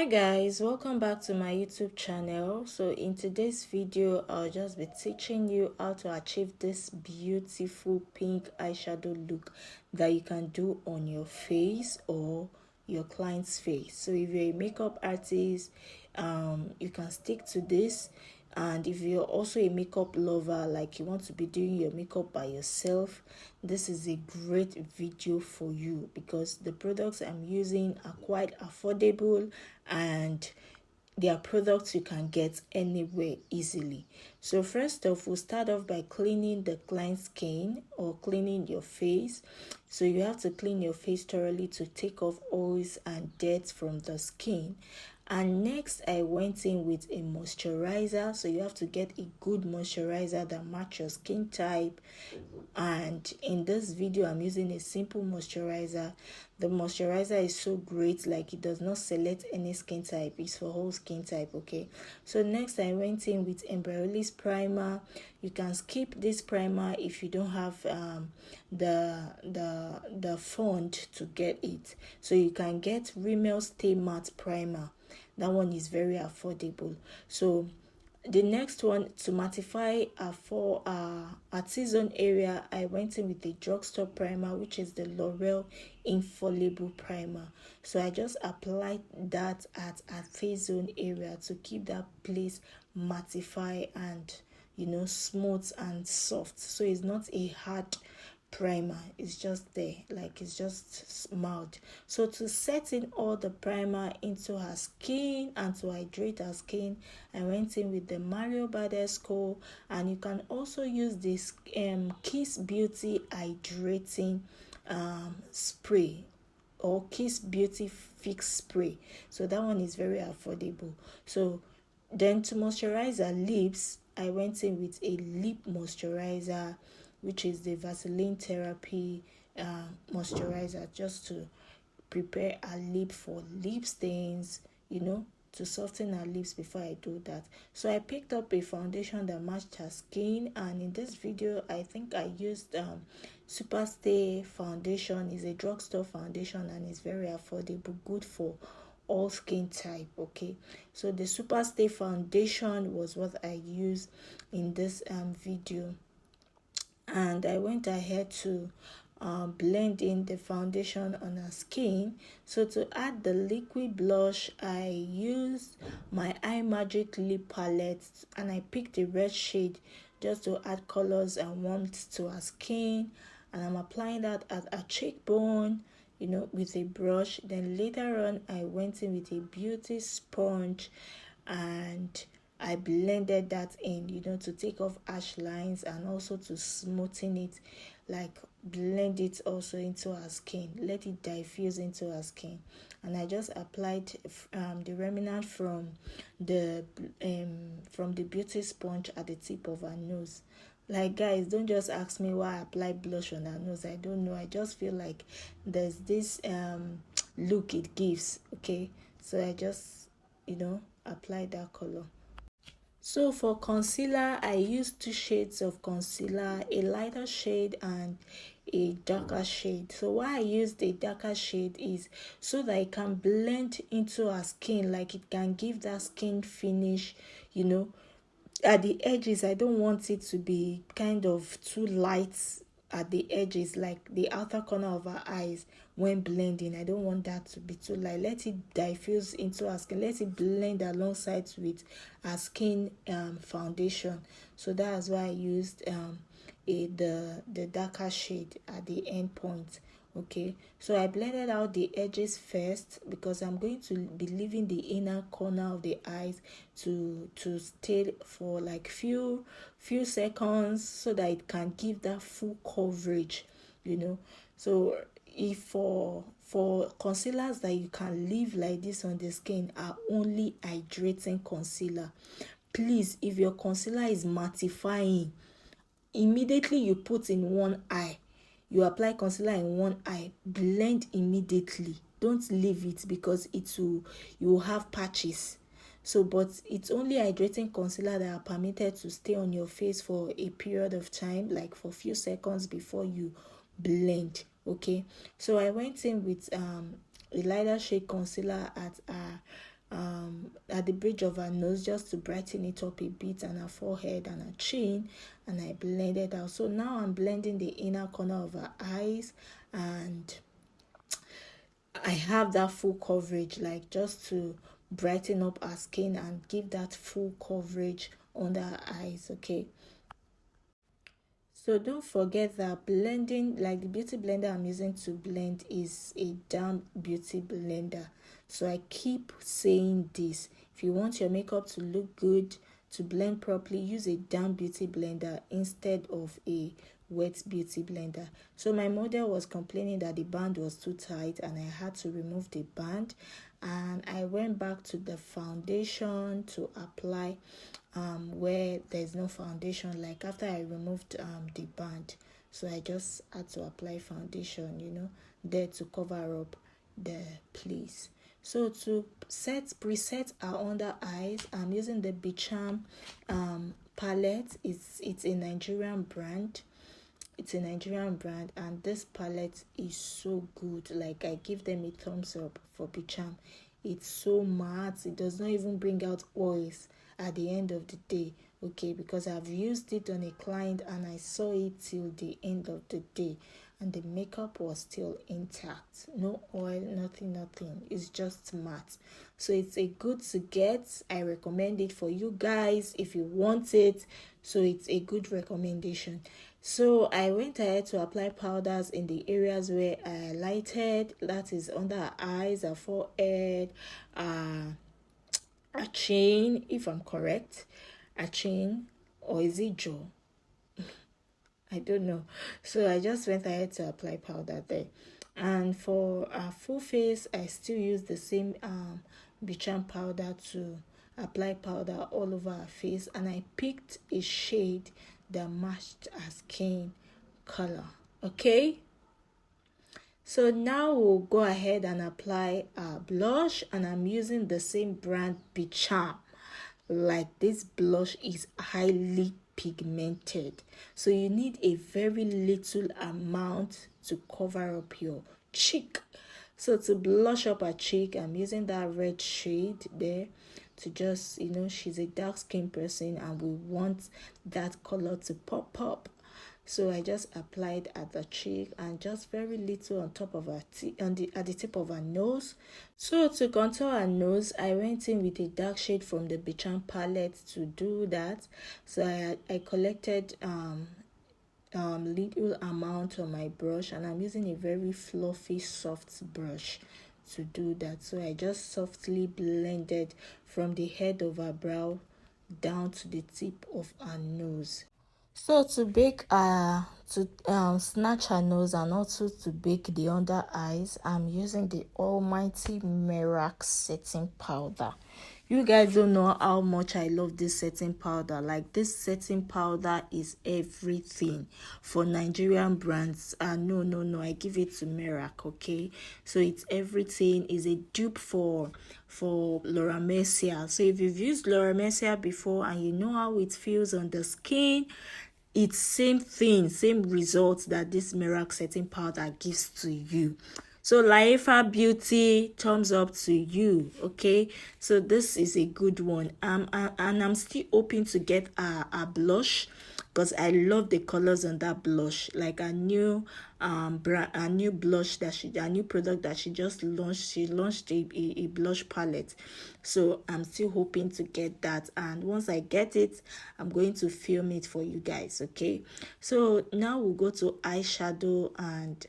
Hi guys, welcome back to my YouTube channel. So in today's video I'll just be teaching you how to achieve this beautiful pink eyeshadow look that you can do on your face or your client's face. So if you're a makeup artist, you can stick to this. And if you're also a makeup lover, like you want to be doing your makeup by yourself, this is a great video for you because the products I'm using are quite affordable and they are products you can get anywhere easily. So first off, we'll start off by cleaning the client's skin or cleaning your face. So you have to clean your face thoroughly to take off oils and dirt from the skin. And next I went in with a moisturizer. So you have to get a good moisturizer that matches your skin type. And in this video I'm using a simple moisturizer. The moisturizer is so great, like it does not select any skin type, it's for whole skin type. Okay, so next I went in with Embryolist primer. You can skip this primer if you don't have the fund to get it. So you can get Rimmel Stay Matte primer. That one is very affordable. So the next one, to mattify for our T-zone area, I went in with the drugstore primer, which is the L'Oreal infallible primer. So I just applied that at our T-zone area to keep that place mattify and smooth and soft. So it's not a hard primer, it's just there, like it's just mild. So to set in all the primer into her skin and to hydrate her skin, I went in with the Badescu, and you can also use this Kiss Beauty hydrating spray or Kiss Beauty fix spray. So that one is very affordable. So then to moisturize her lips, I went in with a lip moisturizer, which is the Vaseline Therapy moisturizer, just to prepare our lip for lip stains, to soften our lips before I do that. So I picked up a foundation that matched her skin, and in this video I think I used Superstay foundation. Is a drugstore foundation and is very affordable, good for all skin type. Okay, so the Superstay foundation was what I used in this video, and I went ahead to blend in the foundation on her skin. So to add the liquid blush, I used my Eye Magic lip palette, and I picked the red shade just to add colors and warmth to her skin, and I'm applying that at her cheekbone, with a brush. Then later on I went in with a beauty sponge and I blended that in, to take off harsh lines and also to smoothen it, like blend it also into her skin, let it diffuse into her skin. And I just applied the remnant from the beauty sponge at the tip of her nose. Like, guys, don't just ask me why I apply blush on her nose. I don't know, I just feel like there's this look it gives. Okay, so I just apply that color. So for concealer, I used 2 shades of concealer, a lighter shade and a darker shade. So why I used a darker shade is so that it can blend into our skin, like it can give that skin finish, at the edges. I don't want it to be kind of too light at the edges, like the outer corner of our eyes when blending. I don't want that to be too light. Let it diffuse into our skin, let it blend alongside with our skin foundation. So that's why I used the darker shade at the end point. Okay, so I blended out the edges first because I'm going to be leaving the inner corner of the eyes to stay for like few seconds so that it can give that full coverage. So if for concealers that you can leave like this on the skin are only hydrating concealer. Please, if your concealer is mattifying, immediately you put in one eye. You apply concealer in one eye, blend immediately. Don't leave it because you will have patches. So, but it's only hydrating concealer that are permitted to stay on your face for a period of time, like for a few seconds before you blend. Okay, so I went in with a lighter shade concealer at at the bridge of her nose just to brighten it up a bit, and her forehead and her chin, and I blended out. So now I'm blending the inner corner of her eyes, and I have that full coverage, like just to brighten up her skin and give that full coverage under her eyes. Okay, so don't forget that blending, like the beauty blender I'm using to blend, is a damp beauty blender. So I keep saying this: if you want your makeup to look good, to blend properly, use a damp beauty blender instead of a wet beauty blender. So my model was complaining that the band was too tight, and I had to remove the band, and I went back to the foundation to apply where there's no foundation, like after I removed the band. So I just had to apply foundation, you know, there to cover up the place. So to preset our under eyes, I'm using the Becharm palette. It's a Nigerian brand. It's a Nigerian brand, and this palette is so good. Like, I give them a thumbs up for Becharm. It's so matte. It does not even bring out oils at the end of the day. Okay, because I've used it on a client and I saw it till the end of the day, and the makeup was still intact. No oil, nothing. It's just matte. So it's a good to get. I recommend it for you guys if you want it. So it's a good recommendation. So I went ahead to apply powders in the areas where I highlighted, that is under her eyes, her forehead, a chin, if I'm correct, a chin, or is it jaw? I don't know. So I just went ahead to apply powder there. And for a full face, I still use the same Becharm powder to apply powder all over her face, and I picked a shade that matched her skin color. Okay, so now we'll go ahead and apply our blush, and I'm using the same brand, Becharm. Like, this blush is highly pigmented, so you need a very little amount to cover up your cheek. So to blush up her cheek, I'm using that red shade there to just, you know, she's a dark skin person and we want that color to pop up. So I just applied at the cheek and just very little on top of her at the tip of her nose. So to contour her nose, I went in with a dark shade from the Becharm palette to do that. So I collected little amount on my brush, and I'm using a very fluffy soft brush to do that. So I just softly blended from the head of her brow down to the tip of her nose. So to bake snatch her nose and also to bake the under eyes, I'm using the almighty Merak setting powder. You guys don't know how much I love this setting powder. Like, this setting powder is everything for Nigerian brands. No, I give it to Merak. Okay, so it's everything. Is a dupe for Laura Mercier. So if you've used Laura Mercier before and you know how it feels on the skin, it's same thing, same results that this Merak setting powder gives to you. So Laifa Beauty, thumbs up to you. Okay, so this is a good one. And I'm still hoping to get a blush, because I love the colors on that blush. Like a new a new blush a new product that she just launched. She launched a blush palette. So I'm still hoping to get that, and once I get it, I'm going to film it for you guys. Okay, so now we'll go to eyeshadow, and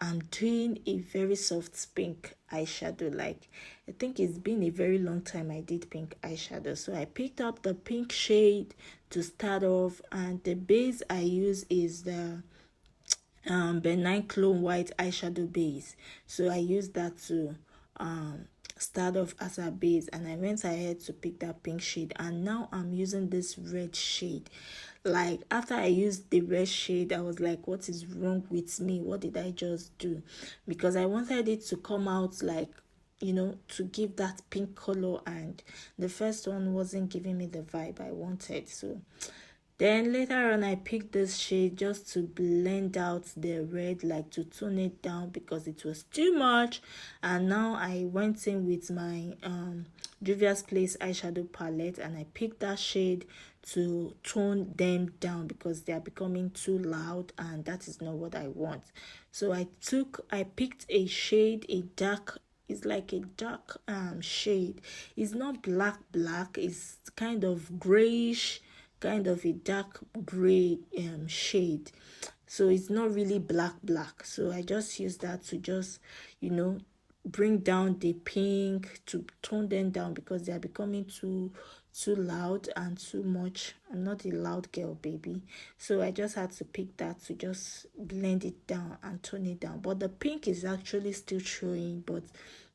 I'm doing a very soft pink eyeshadow. Like, I think it's been a very long time I did pink eyeshadow. So I picked up the pink shade to start off, and the base I use is the Benign Clone White eyeshadow base. So I used that to start off as a base, and I went ahead to pick that pink shade, and now I'm using this red shade. Like, after I used the red shade, I was like, what is wrong with me? What did I just do? Because I wanted it to come out like, you know, to give that pink color, and the first one wasn't giving me the vibe I wanted. So Then later on I picked this shade just to blend out the red, like to tone it down because it was too much. And now I went in with my Juvia's Place eyeshadow palette and I picked that shade to tone them down because they are becoming too loud and that is not what I want. So I picked a shade, a dark, it's like a dark shade. It's not black, it's kind of grayish, kind of a dark gray shade. So it's not really black. So I just use that to just, you know, bring down the pink, to tone them down because they are becoming too loud and too much. I'm not a loud girl, baby. So I just had to pick that to just blend it down and tone it down. But the pink is actually still showing, but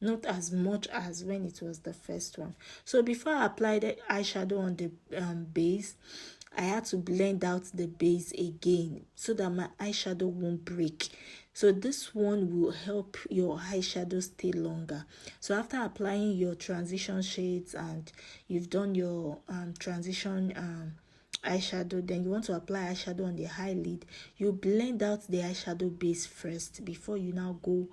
not as much as when it was the first one. So before I applied the eyeshadow on the base, I had to blend out the base again so that my eyeshadow won't break. So this one will help your eyeshadow stay longer. So after applying your transition shades and you've done your transition eyeshadow, then you want to apply eyeshadow on the eyelid. You blend out the eyeshadow base first before you now go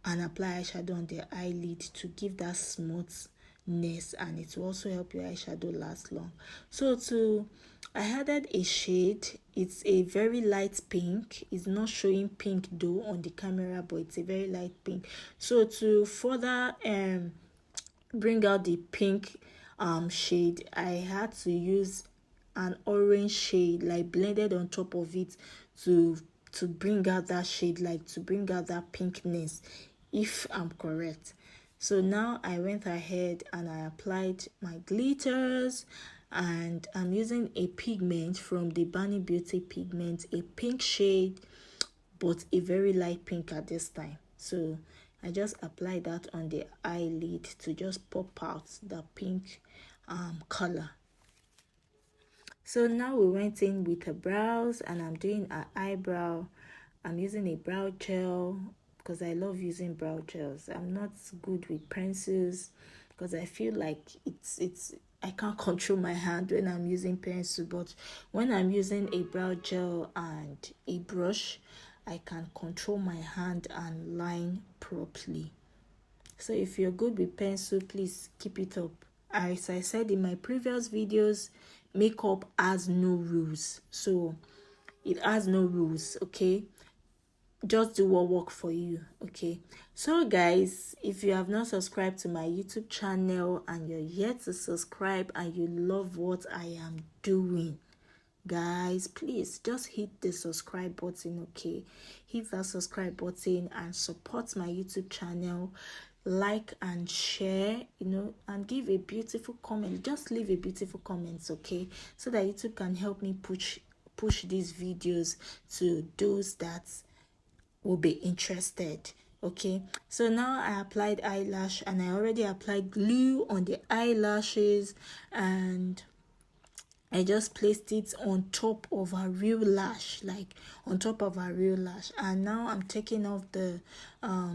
and apply eyeshadow on the eyelid to give that smoothness, and it will also help your eyeshadow last long. So I added a shade. It's a very light pink. It's not showing pink though on the camera, but it's a very light pink. So to further bring out the pink shade, I had to use an orange shade, like blended on top of it to bring out that shade, like to bring out that pinkness, if I'm correct. So now I went ahead and I applied my glitters, and I'm using a pigment from the Bunny Beauty pigment, a pink shade, but a very light pink at this time. So I just applied that on the eyelid to just pop out the pink color. So now we went in with the brows, and I'm doing an eyebrow. I'm using a brow gel because I love using brow gels. I'm not good with pencils because I feel like I can't control my hand when I'm using pencil, but when I'm using a brow gel and a brush, I can control my hand and line properly. So if you're good with pencil, please keep it up. As I said in my previous videos, makeup has no rules. So it has no rules, okay? Just do what works for you, okay? So guys, if you have not subscribed to my YouTube channel and you're yet to subscribe and you love what I am doing, guys, please just hit the subscribe button, okay? Hit that subscribe button and support my YouTube channel. Like and share, you know, and give a beautiful comment. Just leave a beautiful comment, okay, so that YouTube can help me push these videos to those that will be interested, okay? So now I applied eyelash, and I already applied glue on the eyelashes, and I just placed it on top of a real lash, like on top of a real lash. And now I'm taking off the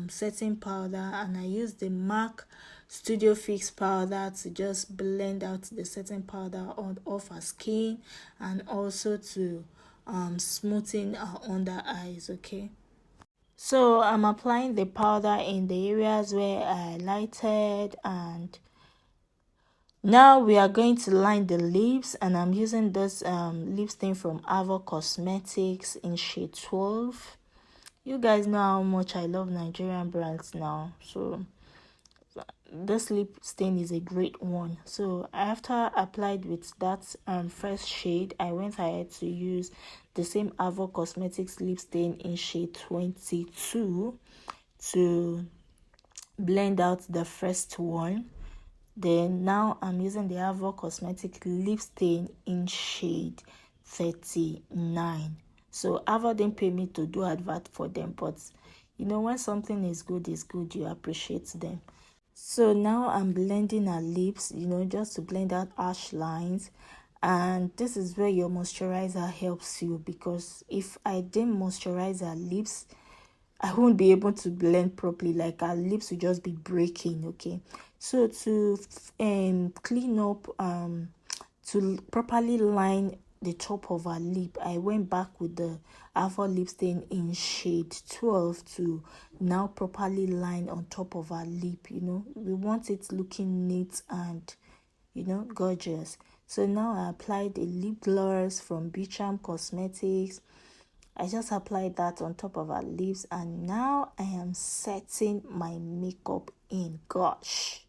setting powder, and I use the MAC Studio Fix powder to just blend out the setting powder off her skin, and also to smoothen her under eyes, okay? So I'm applying the powder in the areas where I lighted, and now we are going to line the lips, and I'm using this lipstain from Avour Cosmetics in shade 12. You guys know how much I love Nigerian brands now, so this lip stain is a great one. So after applied with that first shade, I went ahead to use the same Avour Cosmetics lip stain in shade 22 to blend out the first one. Then now I'm using the Avour Cosmetics lip stain in shade 39. So Avour didn't pay me to do advert for them, but you know, when something is good, you appreciate them. So now I'm blending her lips, you know, just to blend out harsh lines. And this is where your moisturizer helps you, because if I didn't moisturize her lips, I won't be able to blend properly. Like, her lips will just be breaking, okay? So to clean up, to properly line the top of her lip. I went back with the Avour lipstain in shade 12 to now properly line on top of her lip. You know, we want it looking neat and, you know, gorgeous. So now I applied a lip gloss from Becharm Cosmetics. I just applied that on top of her lips, and now I am setting my makeup in. Gosh,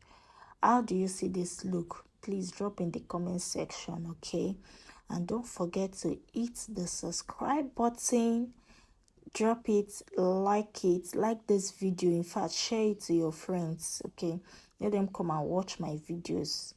how do you see this look? Please drop in the comment section, okay? And don't forget to hit the subscribe button, drop it, like this video. In fact, share it to your friends, okay? Let them come and watch my videos.